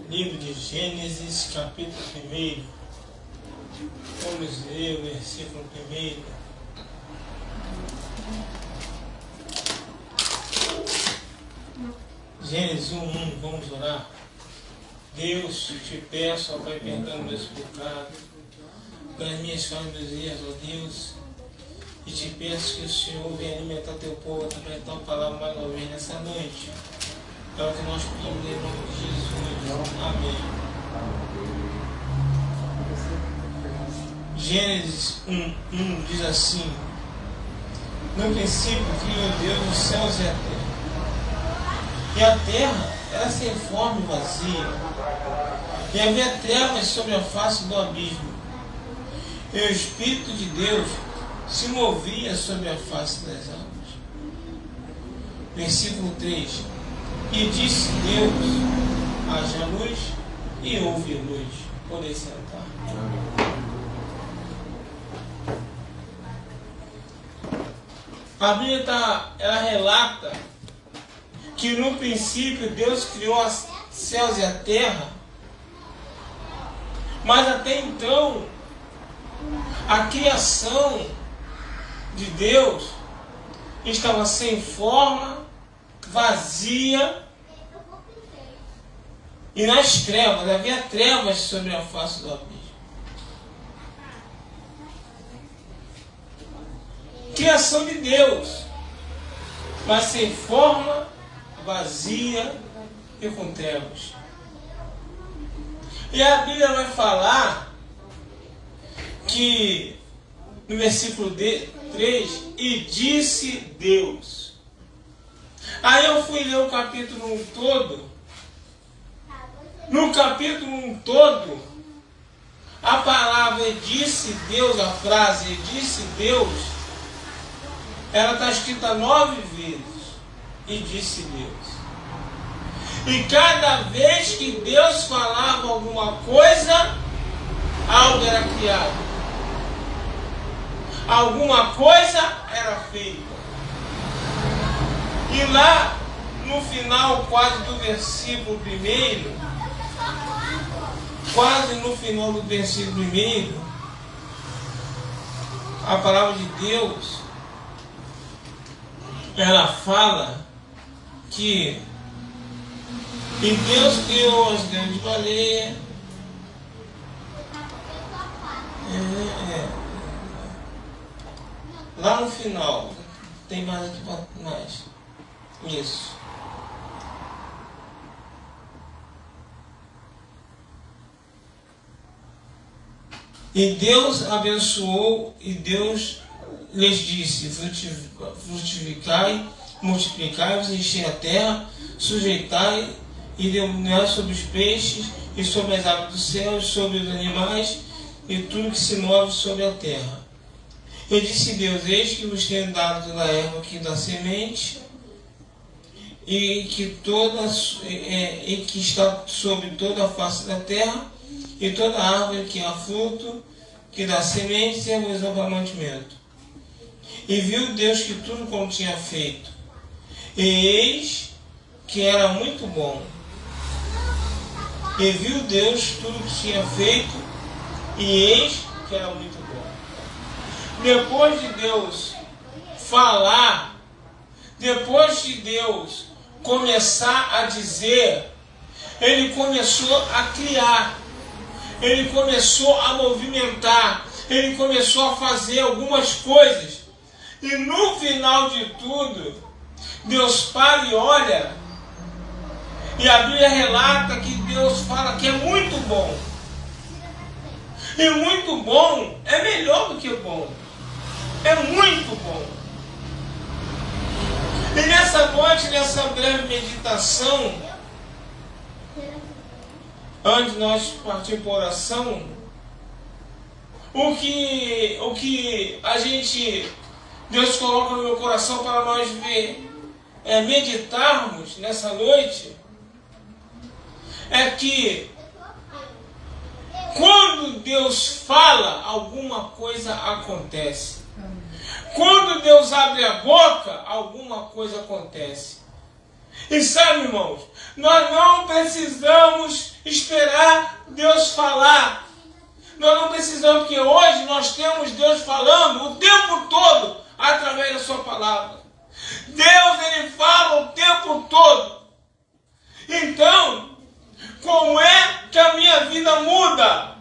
livro de Gênesis, capítulo 1. Vamos ler o versículo 1. Gênesis 1:1, vamos orar. Deus, te peço, ó Pai, perdão meus pecados, das minhas falhas, meus erros, ó Deus, e te peço que o Senhor venha alimentar teu povo através da tua palavra mais uma vez nessa noite. É o que nós pedimos em nome de Jesus. Amém. Gênesis 1:1 diz assim: no princípio criou Deus os céus e a terra. E a terra era sem forma e vazia, e havia trevas sobre a face do abismo, e o Espírito de Deus se movia sobre a face das águas. Versículo 3: e disse Deus, haja luz, e houve luz. Podem sentar. A Bíblia ela relata que no princípio Deus criou os céus e a terra, mas até então a criação de Deus estava sem forma, vazia e nas trevas, havia trevas sobre a face do abismo. Criação de Deus, mas sem forma, vazia e com trevas. E a Bíblia vai falar que no versículo 3, e disse Deus. Aí eu fui ler o capítulo 1 todo. No capítulo 1 todo, a palavra disse Deus, a frase disse Deus, ela está escrita 9 vezes. E disse Deus. E cada vez que Deus falava alguma coisa, algo era criado. Alguma coisa era feita. E lá no final, quase do versículo 1, quase no final do versículo 1, a palavra de Deus, ela fala que e Deus criou as grandes baleias. Lá no final, tem mais aqui mais. Isso. E Deus abençoou, e Deus lhes disse: frutificai, multiplicai-vos, enchei a terra, sujeitai e dominai sobre os peixes, e sobre as aves do céu, e sobre os animais, e tudo que se move sobre a terra. E disse Deus: eis que vos tenho dado toda a erva que dá semente, e que está sobre toda a face da terra, e toda árvore que há fruto, que dá semente, servos ao mantimento. E viu Deus que tudo como tinha feito, e eis que era muito bom. E viu Deus tudo que tinha feito, e eis que era muito bom. Depois de Deus falar, depois de Deus começar a dizer, Ele começou a criar, Ele começou a movimentar, Ele começou a fazer algumas coisas. E no final de tudo, Deus para e olha, e a Bíblia relata que Deus fala que é muito bom. E muito bom é melhor do que bom. É muito bom. E nessa noite, nessa breve meditação, antes de nós partirmos para a oração, o que a gente, Deus coloca no meu coração para nós meditarmos nessa noite, é que quando Deus fala, alguma coisa acontece. Quando Deus abre a boca, alguma coisa acontece. E sabe, irmãos, nós não precisamos esperar Deus falar. Nós não precisamos, porque hoje nós temos Deus falando o tempo todo através da sua palavra. Deus, Ele fala o tempo todo. Então, como é que a minha vida muda?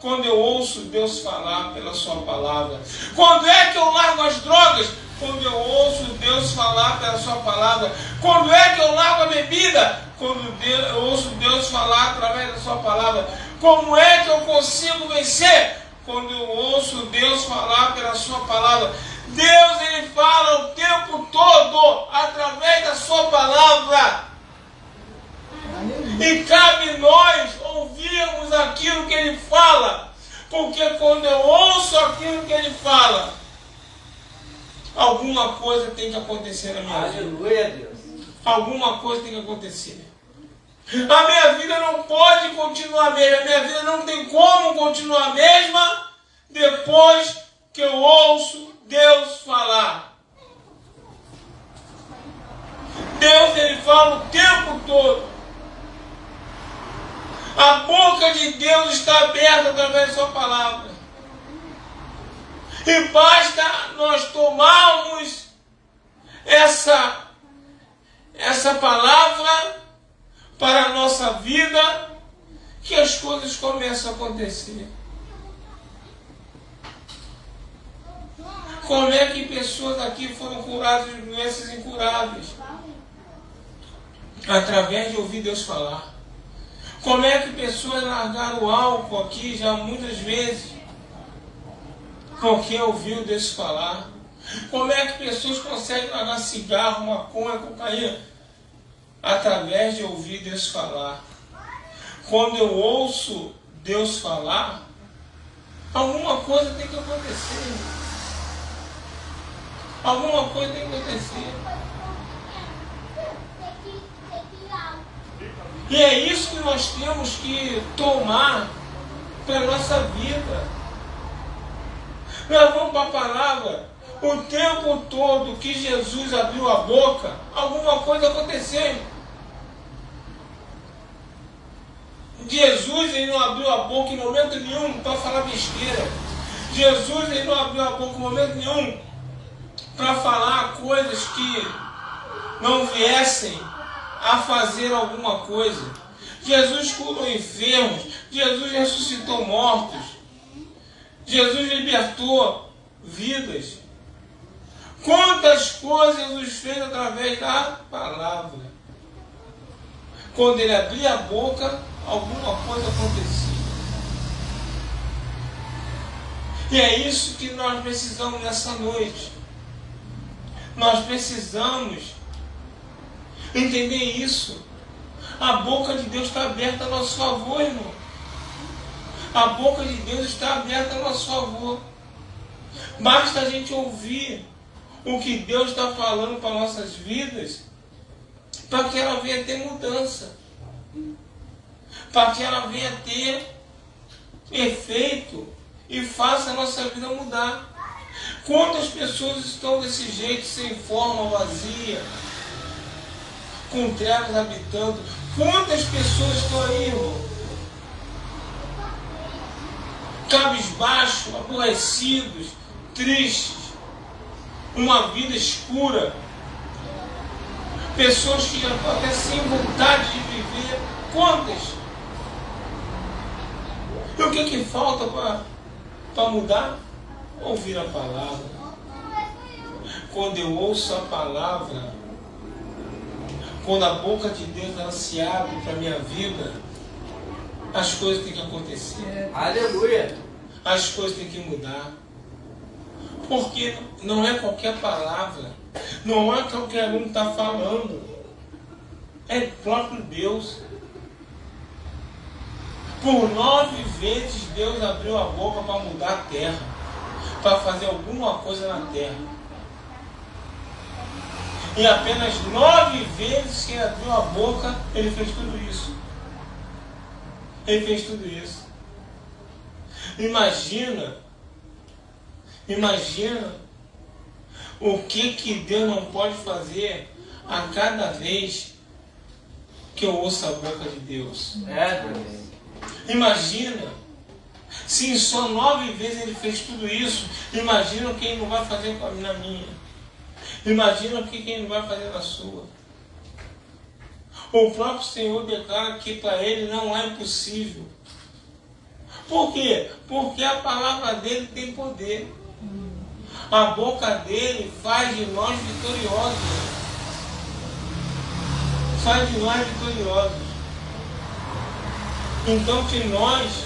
Quando eu ouço Deus falar pela sua palavra. Quando é que eu largo as drogas? Quando eu ouço Deus falar pela sua palavra. Quando é que eu largo a bebida? Quando eu ouço Deus falar através da sua palavra. Como é que eu consigo vencer? Quando eu ouço Deus falar pela sua palavra. Deus, Ele fala o tempo todo através da sua palavra. E cabe nós ouvirmos aquilo que Ele fala. Porque quando eu ouço aquilo que Ele fala, alguma coisa tem que acontecer na minha vida. Aleluia, Deus. Alguma coisa tem que acontecer. A minha vida não pode continuar a mesma. A minha vida não tem como continuar a mesma depois que eu ouço Deus falar. Deus, Ele fala o tempo todo. A boca de Deus está aberta através da sua palavra. E basta nós tomarmos essa palavra para a nossa vida, que as coisas começam a acontecer. Como é que pessoas aqui foram curadas de doenças incuráveis? Através de ouvir Deus falar. Como é que pessoas largaram o álcool aqui já muitas vezes? Porque ouviu Deus falar. Como é que pessoas conseguem largar cigarro, maconha, cocaína? Através de ouvir Deus falar. Quando eu ouço Deus falar, alguma coisa tem que acontecer. Alguma coisa tem que acontecer. E é isso que nós temos que tomar para a nossa vida. Nós vamos para a palavra. O tempo todo que Jesus abriu a boca, alguma coisa aconteceu. Jesus, Ele não abriu a boca em momento nenhum para falar besteira. Jesus, Ele não abriu a boca em momento nenhum para falar coisas que não viessem a fazer alguma coisa. Jesus curou enfermos. Jesus ressuscitou mortos. Jesus libertou vidas. Quantas coisas Jesus fez através da palavra. Quando Ele abria a boca, alguma coisa acontecia. E é isso que nós precisamos nessa noite. Nós precisamos entender isso. A boca de Deus está aberta a nosso favor, irmão. A boca de Deus está aberta a nosso favor. Basta a gente ouvir o que Deus está falando para nossas vidas, para que ela venha ter mudança, para que ela venha ter efeito e faça a nossa vida mudar. Quantas pessoas estão desse jeito, sem forma, vazia, com trevas habitando? Quantas pessoas estão aí, irmão? Cabisbaixo, aborrecidos, tristes, uma vida escura. Pessoas que já estão até sem vontade de viver. Quantas? E o que falta para mudar? Ouvir a palavra. Quando eu ouço a palavra, quando a boca de Deus ela se abre para a minha vida, as coisas têm que acontecer. Aleluia! As coisas têm que mudar. Porque não é qualquer palavra, não é qualquer um que está falando, é o próprio Deus. Por 9 vezes Deus abriu a boca para mudar a terra, para fazer alguma coisa na terra. E apenas 9 vezes que Ele abriu a boca, Ele fez tudo isso. Ele fez tudo isso. Imagina o que Deus não pode fazer a cada vez que eu ouço a boca de Deus. Deus. Imagina, se só 9 vezes ele fez tudo isso, imagina o que ele não vai fazer na minha. Imagina o que ele não vai fazer na sua. O próprio Senhor declara que para ele não é impossível. Por quê? Porque a palavra dele tem poder. A boca dele faz de nós vitoriosos. Faz de nós vitoriosos. Então que nós,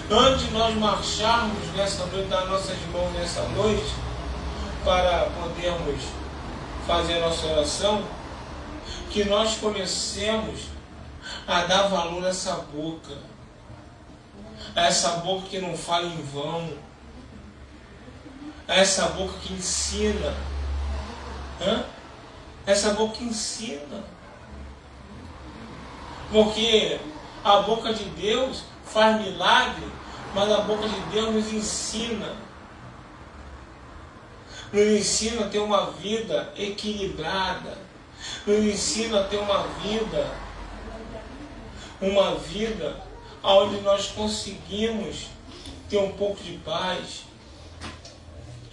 antes de nós marcharmos nessa noite, das nossas mãos nessa noite, para podermos fazer a nossa oração, que nós comecemos a dar valor a essa boca. A essa boca que não fala em vão. A essa boca que ensina. Essa boca que ensina. Porque a boca de Deus faz milagre, mas a boca de Deus nos ensina. Nos ensina a ter uma vida equilibrada. Nos ensina a ter uma vida onde nós conseguimos ter um pouco de paz.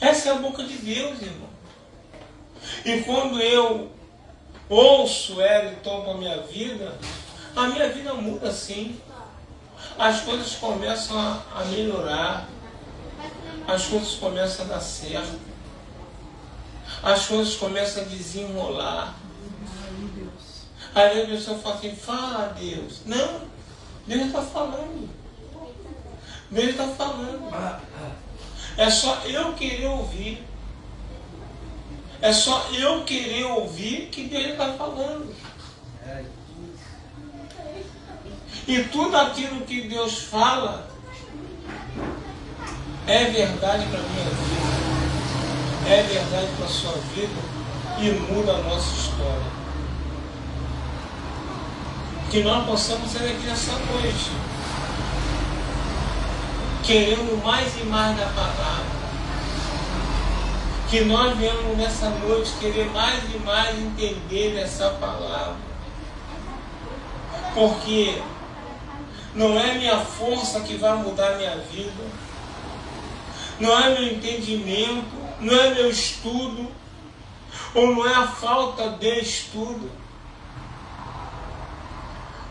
Essa é a boca de Deus, irmão. E quando eu ouço ela e tomo a minha vida muda sim. As coisas começam a melhorar. As coisas começam a dar certo. As coisas começam a desenrolar. Aí a pessoa fala assim, fala Deus. Não, Deus está falando. Deus está falando. É só eu querer ouvir. É só eu querer ouvir que Deus está falando. E tudo aquilo que Deus fala é verdade para a minha vida. É verdade para a sua vida e muda a nossa história. Que nós possamos sair aqui nessa noite querendo mais e mais da palavra. Que nós venhamos nessa noite querer mais e mais entender dessa palavra. Porque não é minha força que vai mudar a minha vida. Não é meu entendimento, não é meu estudo, ou não é a falta de estudo.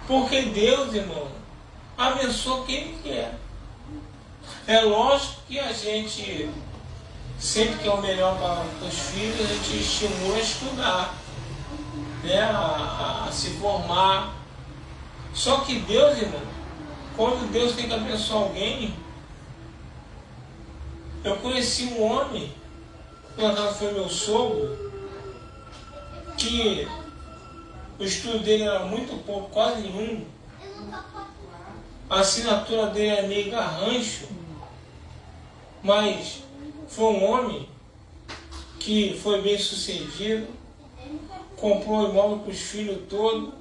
Porque Deus, irmão, abençoa quem Ele quer. É lógico que a gente sempre quer o melhor para os filhos, a gente estimula a estudar, né? a se formar. Só que Deus, irmão, quando Deus tem que abençoar alguém, eu conheci um homem, por acaso foi meu sogro, que o estudo dele era muito pouco, quase nenhum. A assinatura dele era meio garrancho, mas foi um homem que foi bem sucedido, comprou imóvel para os filhos todos,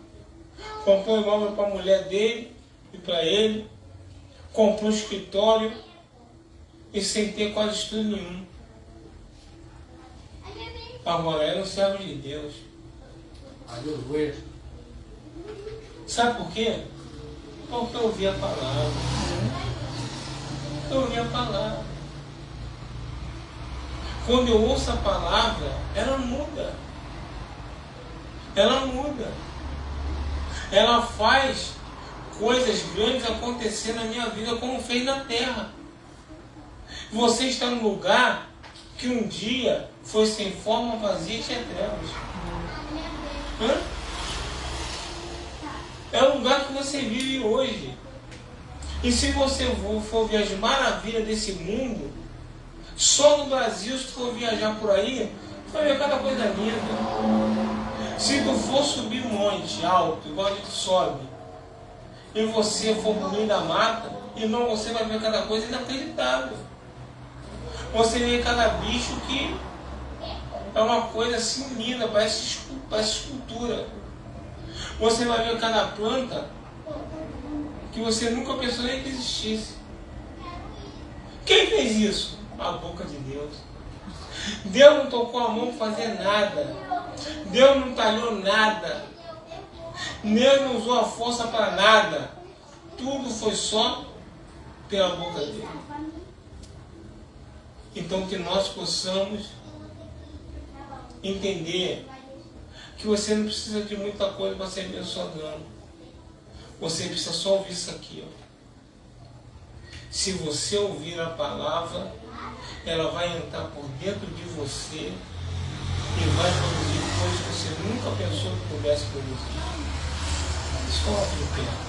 comprou imóvel para a mulher dele e para ele, comprou escritório e sem ter quase estudo nenhum. Agora era um servo de Deus. Aleluia. Sabe por quê? Porque eu ouvi a palavra. Eu ouvi a palavra. Quando eu ouço a palavra, ela muda. Ela muda. Ela faz coisas grandes acontecer na minha vida como fez na terra. Você está num lugar que um dia foi sem forma, vazia e tinha trevas. É o lugar que você vive hoje. E se você for ver as maravilhas desse mundo, só no Brasil, se for viajar por aí, você vai ver cada coisa linda. Se tu for subir um monte alto, igual a gente sobe, e você for pro meio da mata, irmão, você vai ver cada coisa inacreditável. Você vê cada bicho que é uma coisa assim linda, parece escultura. Você vai ver cada planta que você nunca pensou nem que existisse. Quem fez isso? A boca de Deus. Deus não tocou a mão para fazer nada. Deus não talhou nada. Deus não usou a força para nada. Tudo foi só pela boca dele. Então que nós possamos entender que você não precisa de muita coisa para ser abençoado, não. Você precisa só ouvir isso aqui, ó. Se você ouvir a palavra, ela vai entrar por dentro de você e vai produzir coisas que você nunca pensou que pudesse produzir. Escola de pé.